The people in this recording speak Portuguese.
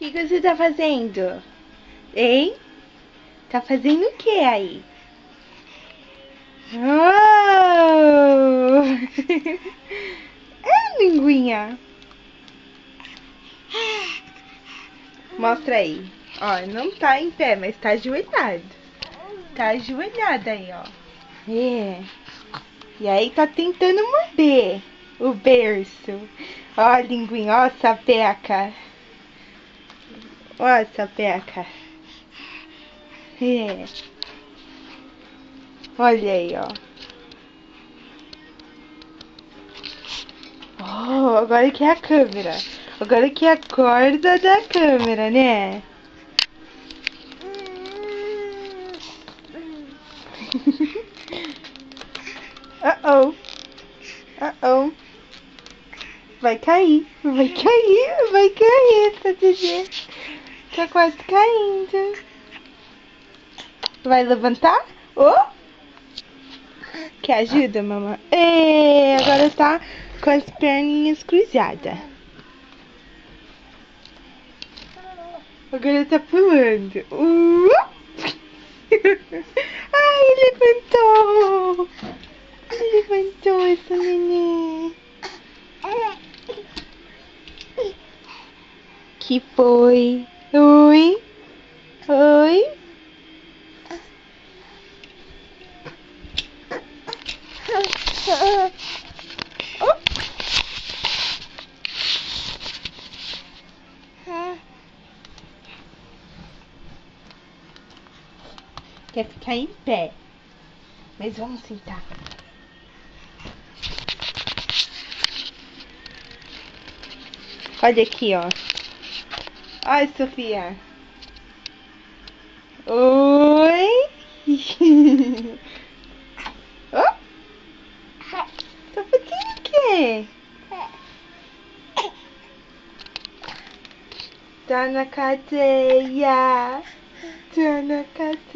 Que você tá fazendo? Hein? Tá fazendo o que aí? Oh! É, linguinha. Mostra aí. Ó, não tá em pé, mas tá ajoelhado. Tá ajoelhado aí, ó. É. E aí tá tentando morder o berço. Ó, linguinha, ó, sapeca. Ó, sapeca. É. Olha aí, ó. Oh, agora que é a câmera. Agora que é a corda da câmera, né? Uh-oh. Uh-oh. Vai cair. Vai cair. Vai cair, essa bebê. Tá quase caindo. Vai levantar? Oh! Quer ajuda, mamãe? É, agora tá com as perninhas cruzadas. Agora tá pulando. Ai, levantou. Levantou essa neném. Que foi? Oi? Oi? Quer ficar em pé. Mas vamos sentar. Olha aqui, ó. Ai, Sofia. Oi? Oh? Tá fazendo o quê? Tá na cadeia. Tá na cadeia.